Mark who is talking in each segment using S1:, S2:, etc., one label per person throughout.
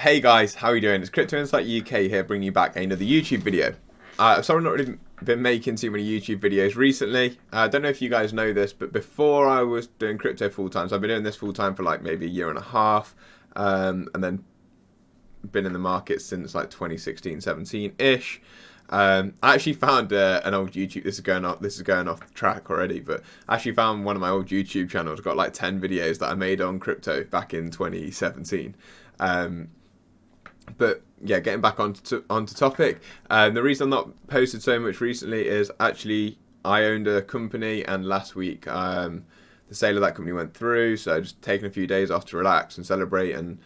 S1: Hey guys, how are you doing? It's Crypto Insight UK here, bringing you back another YouTube video. So I've not really been making too many YouTube videos recently. I don't know if you guys know this, but before I was doing crypto full time, so I've been doing this full time for like maybe a year and a half, and then been in the market since like 2016, 17-ish. I actually found an old YouTube. This is going off the track already, but I actually found one of my old YouTube channels. Got like 10 videos that I made on crypto back in 2017. But yeah, getting back onto topic. The reason I'm not posted so much recently is actually I owned a company, and last week the sale of that company went through. So I just taken a few days off to relax and celebrate, and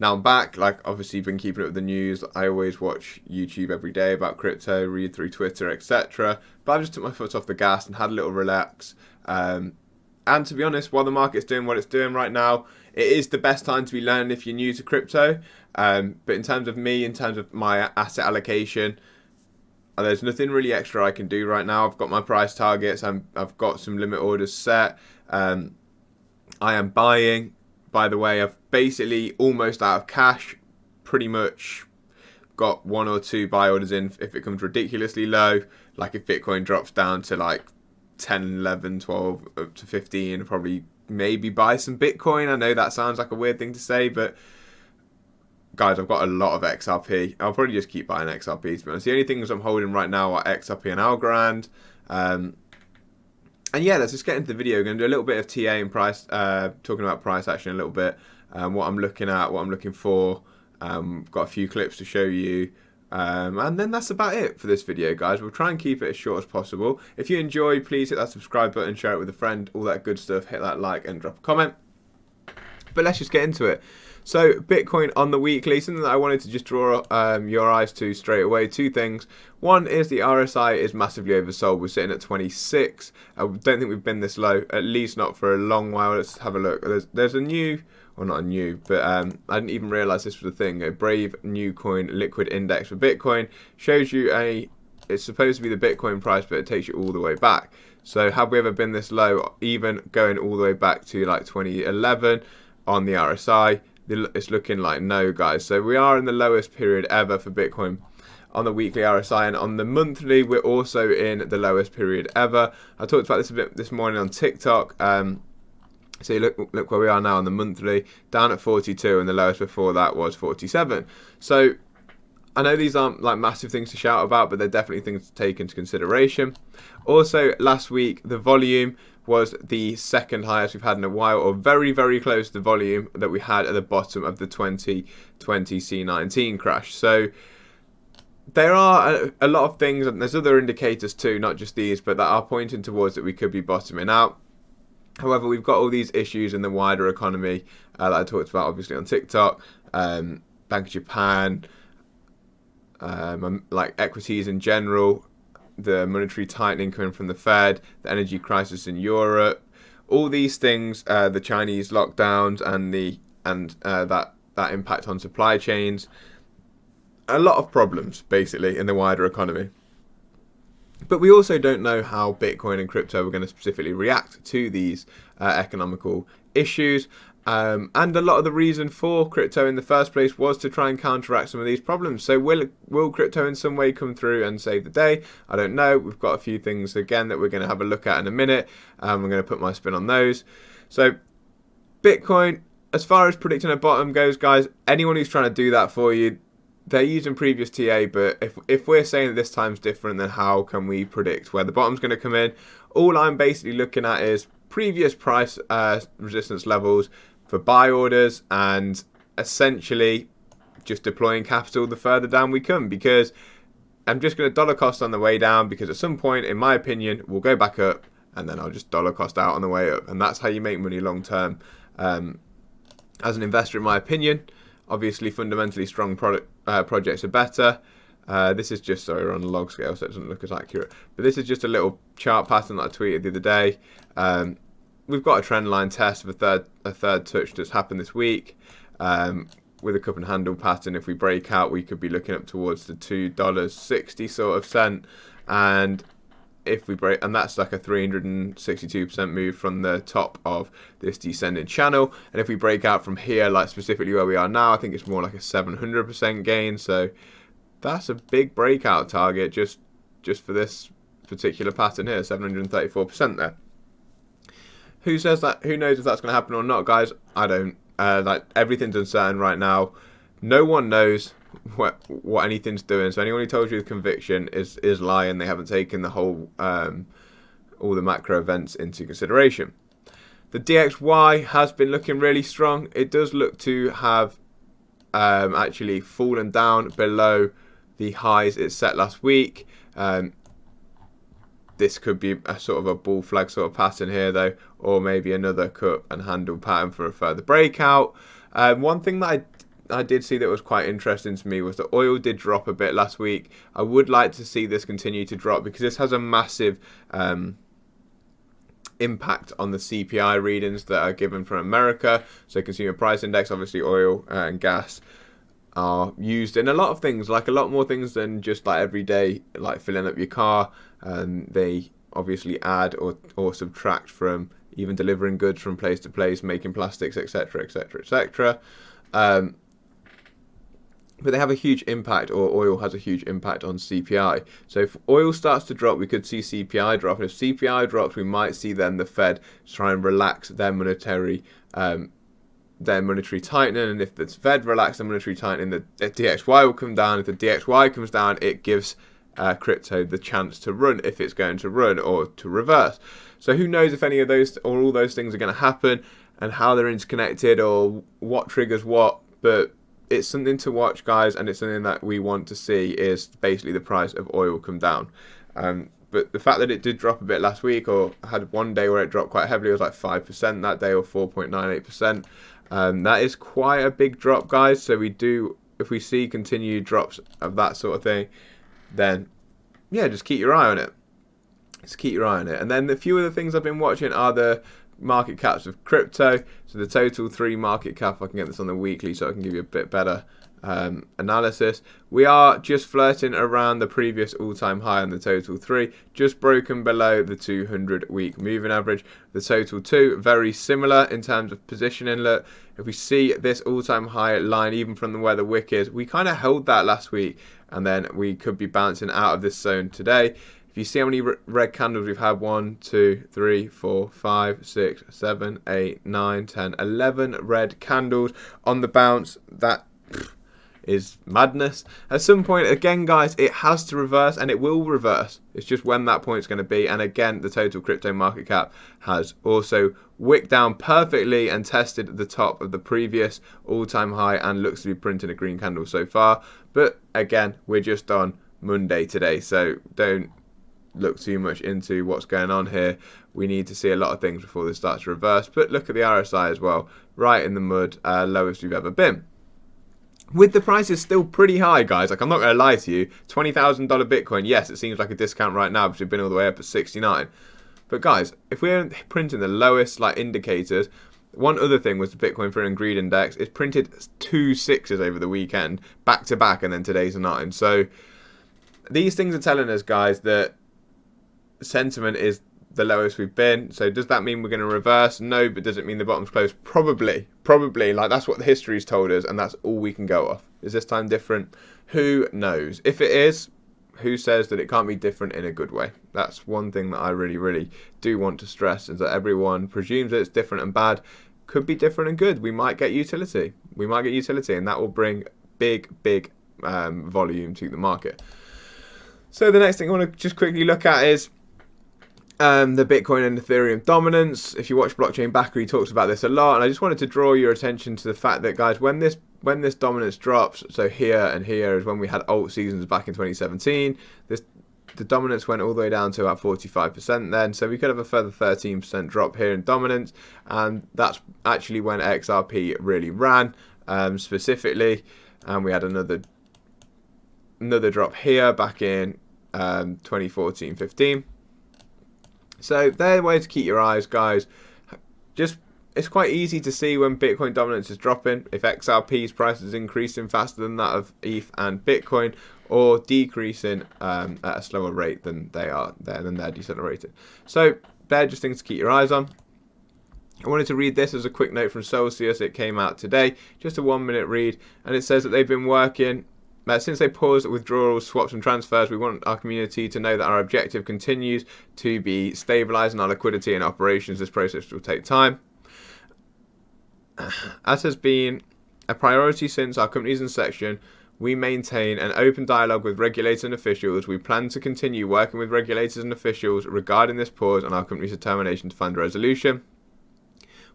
S1: now I'm back. Like, obviously been keeping up with the news. I always watch YouTube every day about crypto, read through Twitter, etc. But I just took my foot off the gas and had a little relax. And to be honest, while the market's doing what it's doing right now, it is the best time to be learning if you're new to crypto. But in terms of me, in terms of my asset allocation, there's nothing really extra I can do right now. I've got my price targets. I've got some limit orders set. I am buying. By the way, I've basically almost out of cash. Pretty much got one or two buy orders in if it comes ridiculously low. Like if Bitcoin drops down to like 10, 11, 12, up to 15, probably maybe buy some Bitcoin. I know that sounds like a weird thing to say, but guys, I've got a lot of XRP. I'll probably just keep buying XRP, to be honest. The only things I'm holding right now are XRP and Algorand. And yeah, let's just get into the video. We're going to do a little bit of TA and price, talking about price action a little bit, what I'm looking at, what I'm looking for. Got a few clips to show you. And then that's about it for this video, guys. We'll try and keep it as short as possible. If you enjoy, please hit that subscribe button, share it with a friend, all that good stuff. Hit that like and drop a comment. But let's just get into it. So Bitcoin on the weekly, something that I wanted to just draw your eyes to straight away. Two things. One is the RSI is massively oversold. We're sitting at 26. I don't think we've been this low, at least not for a long while. Let's have a look. There's a new, well, not a new, but I didn't even realize this was a thing. A Brave New Coin Liquid Index for Bitcoin shows you it's supposed to be the Bitcoin price, but it takes you all the way back. So have we ever been this low, even going all the way back to like 2011 on the RSI? It's looking like no, guys. So we are in the lowest period ever for Bitcoin on the weekly RSI, and on the monthly we're also in the lowest period ever. I talked about this a bit this morning on TikTok. So you look where we are now on the monthly, down at 42, and the lowest before that was 47. So I know these aren't like massive things to shout about, but they're definitely things to take into consideration. Also, last week the volume was the second highest we've had in a while, or very, very close to the volume that we had at the bottom of the 2020 C19 crash. So there are a lot of things, and there's other indicators too, not just these, but that are pointing towards that we could be bottoming out. However, we've got all these issues in the wider economy that I talked about, obviously, on TikTok, Bank of Japan, like equities in general, the monetary tightening coming from the Fed, the energy crisis in Europe, all these things, the Chinese lockdowns and that impact on supply chains, a lot of problems basically in the wider economy. But we also don't know how Bitcoin and crypto are going to specifically react to these economical issues. And a lot of the reason for crypto in the first place was to try and counteract some of these problems. So will crypto in some way come through and save the day? I don't know. We've got a few things again that we're going to have a look at in a minute. I'm going to put my spin on those. So Bitcoin, as far as predicting a bottom goes, guys, anyone who's trying to do that for you, they're using previous TA, but if we're saying that this time's different, then how can we predict where the bottom's going to come in? All I'm basically looking at is previous price resistance levels for buy orders, and essentially just deploying capital the further down we come, because I'm just going to dollar cost on the way down, because at some point, in my opinion, we'll go back up, and then I'll just dollar cost out on the way up, and that's how you make money long term. As an investor, in my opinion, obviously fundamentally strong projects are better. This is just, sorry, we're on a log scale, so it doesn't look as accurate, but this is just a little chart pattern that I tweeted the other day. We've got a trend line test of a third touch that's happened this week, with a cup and handle pattern. If we break out, we could be looking up towards the $2.60 sort of cent, and if we break, and that's like a 362% move from the top of this descending channel. And if we break out from here, like specifically where we are now, I think it's more like a 700% gain. So that's a big breakout target just for this particular pattern here, 734% there. Who says that? Who knows if that's going to happen or not, guys? I don't. Like, everything's uncertain right now. No one knows what anything's doing. So anyone who told you with conviction is lying. They haven't taken the whole all the macro events into consideration. The DXY has been looking really strong. It does look to have actually fallen down below the highs it set last week. This could be a sort of a bull flag sort of pattern here, though, or maybe another cup and handle pattern for a further breakout. One thing that I did see that was quite interesting to me was that oil did drop a bit last week. I would like to see this continue to drop because this has a massive impact on the CPI readings that are given from America. So Consumer Price Index, obviously oil and gas are used in a lot of things, like a lot more things than just like every day, like filling up your car. They obviously add or subtract from even delivering goods from place to place, making plastics, etc., etc., etc. But they have a huge impact, or oil has a huge impact on CPI. So if oil starts to drop, we could see CPI drop. And if CPI drops, we might see then the Fed try and relax their monetary tightening. And if the Fed relax their monetary tightening, the DXY will come down. If the DXY comes down, it gives crypto the chance to run, if it's going to run, or to reverse. So who knows if any of those or all those things are going to happen and how they're interconnected or what triggers what. But it's something to watch, guys, and it's something that we want to see is basically the price of oil come down. But the fact that it did drop a bit last week, or had one day where it dropped quite heavily, it was like 5% that day, or 4.98%. That is quite a big drop, guys. So if we see continued drops of that sort of thing, then yeah, just keep your eye on it. Just keep your eye on it. And then the few other things I've been watching are the market caps of crypto. So the total 3 market cap, I can get this on the weekly so I can give you a bit better analysis. We are just flirting around the previous all-time high on the total 3, just broken below the 200-week moving average. The total 2, very similar in terms of positioning. Look, if we see this all-time high line, even from where the wick is, we kind of held that last week, and then we could be bouncing out of this zone today. If you see how many red candles we've had, 1, 2, 3, 4, 5, 6, 7, 8, 9, 10, 11 red candles on the bounce. That is madness. At some point, again, guys, it has to reverse, and it will reverse. It's just when that point's going to be. And again, the total crypto market cap has also wicked down perfectly and tested the top of the previous all-time high and looks to be printing a green candle so far. But again, we're just on Monday today, so don't look too much into what's going on here. We need to see a lot of things before this starts to reverse. But look at the RSI as well, right in the mud, lowest we've ever been. With the prices still pretty high, guys, like I'm not going to lie to you, $20,000 Bitcoin, yes, it seems like a discount right now because we've been all the way up at 69. But guys, if we're printing the lowest like indicators, one other thing was the Bitcoin Fear and Greed Index. It's printed 2 6s over the weekend, back to back, and then today's a 9. So these things are telling us, guys, that sentiment is the lowest we've been. So does that mean we're going to reverse? No. But does it mean the bottom's close? Probably. Like that's what the history's told us, and that's all we can go off. Is this time different? Who knows? If it is, who says that it can't be different in a good way? That's one thing that I really do want to stress, is that everyone presumes that it's different and bad. Could be different and good. We might get utility. And that will bring big volume to the market. So the next thing I want to just quickly look at is the Bitcoin and Ethereum dominance. If you watch Blockchain Backer, he talks about this a lot, and I just wanted to draw your attention to the fact that, guys, when this dominance drops, so here and here is when we had alt seasons back in 2017. The dominance went all the way down to about 45% then, so we could have a further 13% drop here in dominance, and that's actually when XRP really ran specifically, and we had another drop here back in 2014-15. So they're ways to keep your eyes, guys. Just it's quite easy to see when Bitcoin dominance is dropping, if XRP's price is increasing faster than that of ETH and Bitcoin, or decreasing at a slower rate than they're decelerating. So they're just things to keep your eyes on. I wanted to read this as a quick note from Celsius. It came out today, just a 1-minute read, and it says that they've been working since they paused withdrawals, swaps and transfers. We want our community to know that our objective continues to be stabilizing our liquidity and operations. This process will take time. As has been a priority since our company's inception, we maintain an open dialogue with regulators and officials. We plan to continue working with regulators and officials regarding this pause and our company's determination to find a resolution.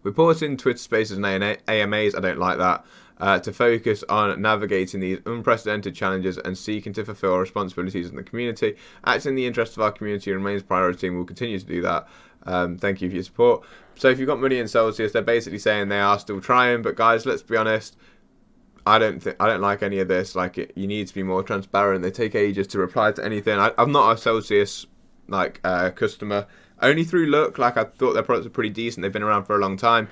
S1: We paused in Twitter Spaces and AMAs, I don't like that, to focus on navigating these unprecedented challenges and seeking to fulfill our responsibilities in the community. Acting in the interest of our community remains priority, and we'll continue to do that. Thank you for your support. So if you've got money in Celsius, they're basically saying they are still trying, but guys, let's be honest, I don't like any of this. You need to be more transparent. They take ages to reply to anything. I'm not a Celsius customer, only through look. I thought their products are pretty decent. They've been around for a long time.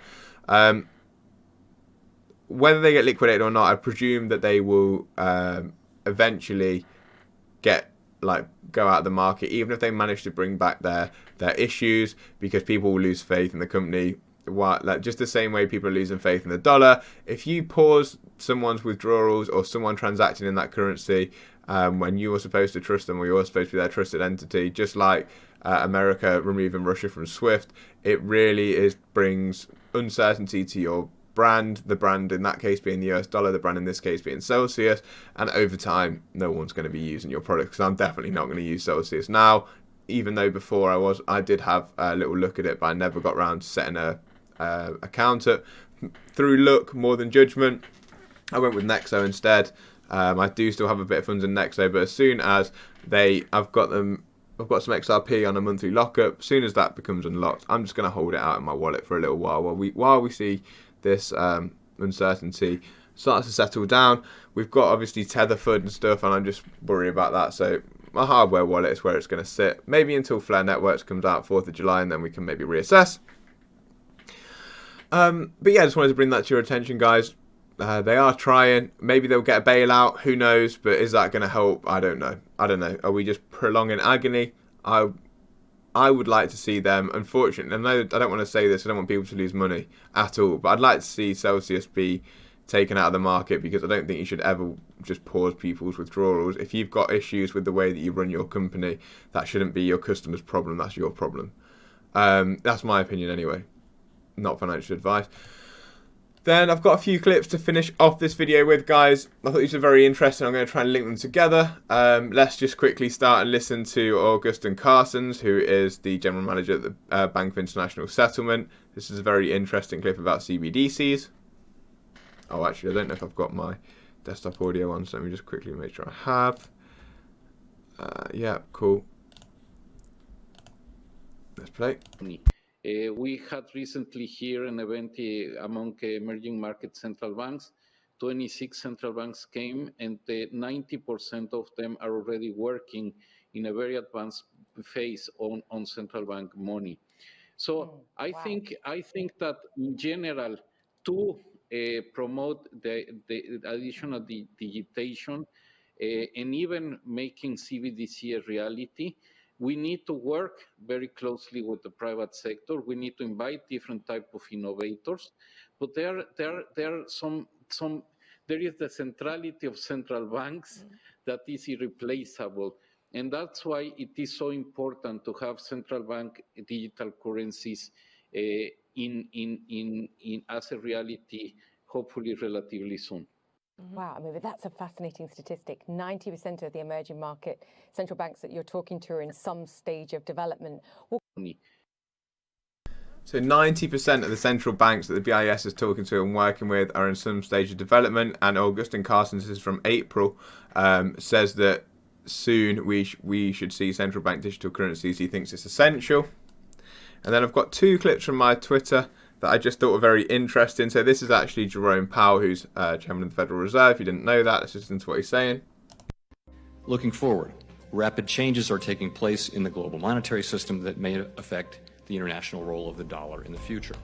S1: Whether they get liquidated or not, I presume that they will eventually go out of the market, even if they manage to bring back their issues, because people will lose faith in the company. Just the same way people are losing faith in the dollar. If you pause someone's withdrawals or someone transacting in that currency when you were supposed to trust them, or you're supposed to be their trusted entity, just like America removing Russia from SWIFT, it really brings uncertainty to your brand, the brand in that case being the US dollar, the brand in this case being Celsius, and over time no one's going to be using your product, because I'm definitely not going to use Celsius now, even though before I did have a little look at it, but I never got around to setting a counter. Through look more than judgment, I went with Nexo instead. I do still have a bit of funds in Nexo, but as soon as I've got some XRP on a monthly lockup. As soon as that becomes unlocked, I'm just going to hold it out in my wallet for a little while while we see this uncertainty starts to settle down. We've got obviously Tetherford and stuff, and I'm just worried about that. So my hardware wallet is where it's going to sit, maybe until Flare Networks comes out 4th of July, and then we can maybe reassess. But yeah, I just wanted to bring that to your attention, guys. They are trying. Maybe they'll get a bailout. Who knows? But is that going to help? I don't know. Are we just prolonging agony? I would like to see them, unfortunately, I don't want to say this, I don't want people to lose money at all, but I'd like to see Celsius be taken out of the market, because I don't think you should ever just pause people's withdrawals. If you've got issues with the way that you run your company, that shouldn't be your customer's problem, that's your problem. That's my opinion anyway, not financial advice. Then I've got a few clips to finish off this video with, guys. I thought these were very interesting. I'm going to try and link them together. Let's just quickly start and listen to Augustin Carstens, who is the general manager at the Bank of International Settlement. This is a very interesting clip about CBDCs. Oh, actually, I don't know if I've got my desktop audio on, so let me just quickly make sure I have. Yeah, cool. Let's play.
S2: We had recently here an event among emerging market central banks. 26 central banks came, and 90% of them are already working in a very advanced phase on central bank money. So I think that in general, to promote the additional digitization and even making CBDC a reality, we need to work very closely with the private sector. We need to invite different type of innovators, but there is the centrality of central banks that is irreplaceable, and that's why it is so important to have central bank digital currencies in as a reality, hopefully relatively soon.
S3: Wow, I mean, but that's a fascinating statistic. 90% of the emerging market central banks that you're talking to are in some stage of development.
S1: So 90% of the central banks that the BIS is talking to and working with are in some stage of development. And Augustin Carstens, this is from April, says that soon we should see central bank digital currencies. He thinks it's essential. And then I've got two clips from my Twitter that I just thought were very interesting. So this is actually Jerome Powell, who's chairman of the Federal Reserve. If you didn't know that, let's just listen to what he's saying.
S4: Looking forward, rapid changes are taking place in the global monetary system that may affect the international role of the dollar in the future.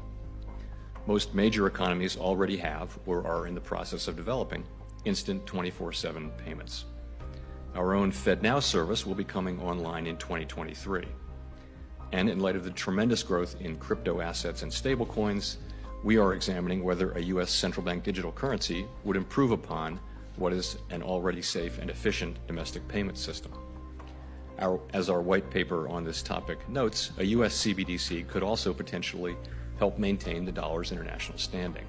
S4: Most major economies already have or are in the process of developing instant 24/7 payments. Our own FedNow service will be coming online in 2023. And in light of the tremendous growth in crypto assets and stablecoins, we are examining whether a U.S. central bank digital currency would improve upon what is an already safe and efficient domestic payment system. As our white paper on this topic notes, a U.S. CBDC could also potentially help maintain the dollar's international standing.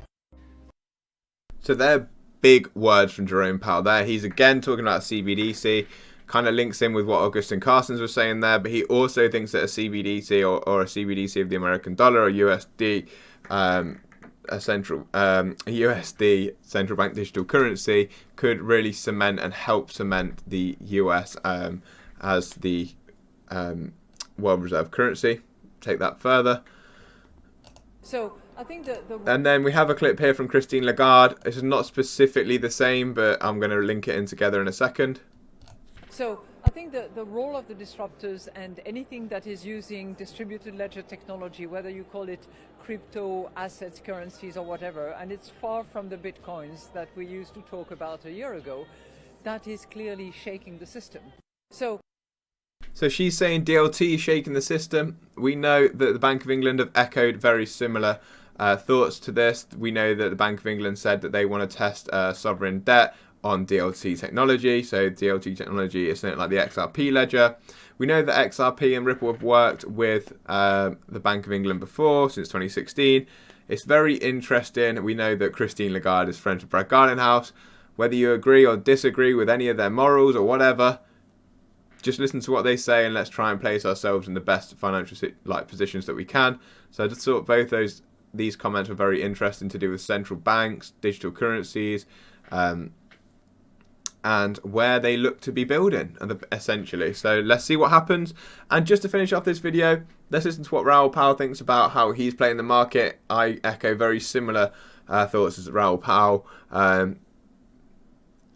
S1: So they're big words from Jerome Powell there. He's again talking about CBDC, kind of links in with what Augustin Carstens was saying there, but he also thinks that a CBDC or a CBDC of the American dollar or USD, a USD central bank digital currency, could really cement and help cement the US as the world reserve currency. Take that further.
S5: So I think
S1: and then we have a clip here from Christine Lagarde. This is not specifically the same, but I'm going to link it in together in a second.
S5: So I think the role of the disruptors and anything that is using distributed ledger technology, whether you call it crypto assets, currencies or whatever, and it's far from the bitcoins that we used to talk about a year ago, that is clearly shaking the system. So
S1: she's saying DLT shaking the system. We know that the Bank of England have echoed very similar thoughts to this. We know that the Bank of England said that they want to test sovereign debt on DLT technology. So DLT technology is something like the XRP ledger. We know that XRP and Ripple have worked with the Bank of England before, since 2016. It's very interesting. We know that Christine Lagarde is friends with Brad Garlinghouse. Whether you agree or disagree with any of their morals or whatever, just listen to what they say and let's try and place ourselves in the best financial positions that we can. So I just thought both these comments were very interesting to do with central banks, digital currencies, and where they look to be building, essentially. So let's see what happens. And just to finish off this video, let's listen to what Raoul Pal thinks about how he's playing the market. I echo very similar thoughts as Raoul Pal.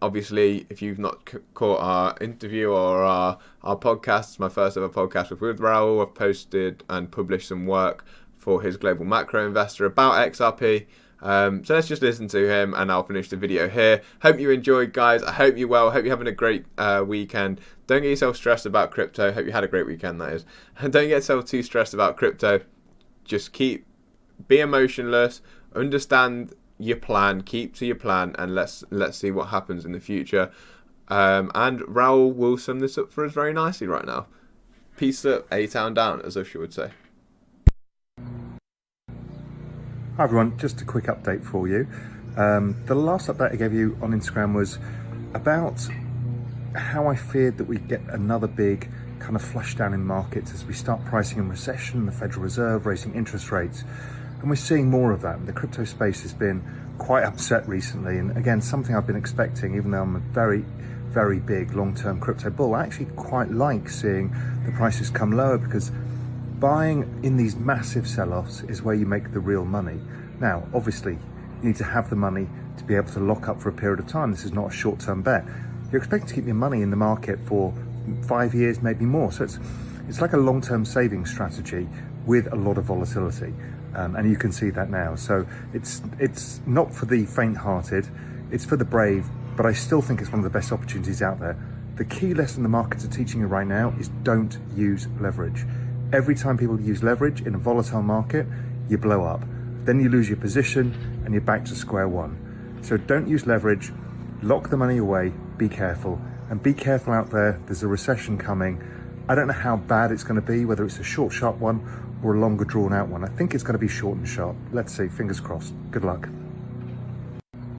S1: Obviously, if you've not caught our interview or our podcast, it's my first ever podcast with Raoul. I've posted and published some work for his Global Macro Investor about XRP. So let's just listen to him and I'll finish the video here. Hope you enjoyed, guys. I hope you're well. Hope you're having a great weekend. Don't get yourself stressed about crypto. Hope you had a great weekend, that is. And don't get yourself too stressed about crypto. Just be emotionless. Understand your plan, keep to your plan, and let's see what happens in the future. And Raoul will sum this up for us very nicely right now. Peace up, A-Town down, as Usher would say.
S6: Hi everyone, just a quick update for you. The last update I gave you on Instagram was about how I feared that we'd get another big kind of flush down in markets as we start pricing in recession, the Federal Reserve raising interest rates. And we're seeing more of that. The crypto space has been quite upset recently. And again, something I've been expecting, even though I'm a very, very big long-term crypto bull. I actually quite like seeing the prices come lower because buying in these massive sell-offs is where you make the real money. Now, obviously, you need to have the money to be able to lock up for a period of time. This is not a short-term bet. You're expecting to keep your money in the market for 5 years, maybe more. So it's like a long-term saving strategy with a lot of volatility. And you can see that now. So it's not for the faint-hearted, it's for the brave, but I still think it's one of the best opportunities out there. The key lesson the markets are teaching you right now is don't use leverage. Every time people use leverage in a volatile market, you blow up. Then you lose your position and you're back to square one. So don't use leverage, lock the money away, be careful. And be careful out there, there's a recession coming. I don't know how bad it's going to be, whether it's a short, sharp one or a longer drawn out one. I think it's going to be short and sharp. Let's see, fingers crossed. Good luck.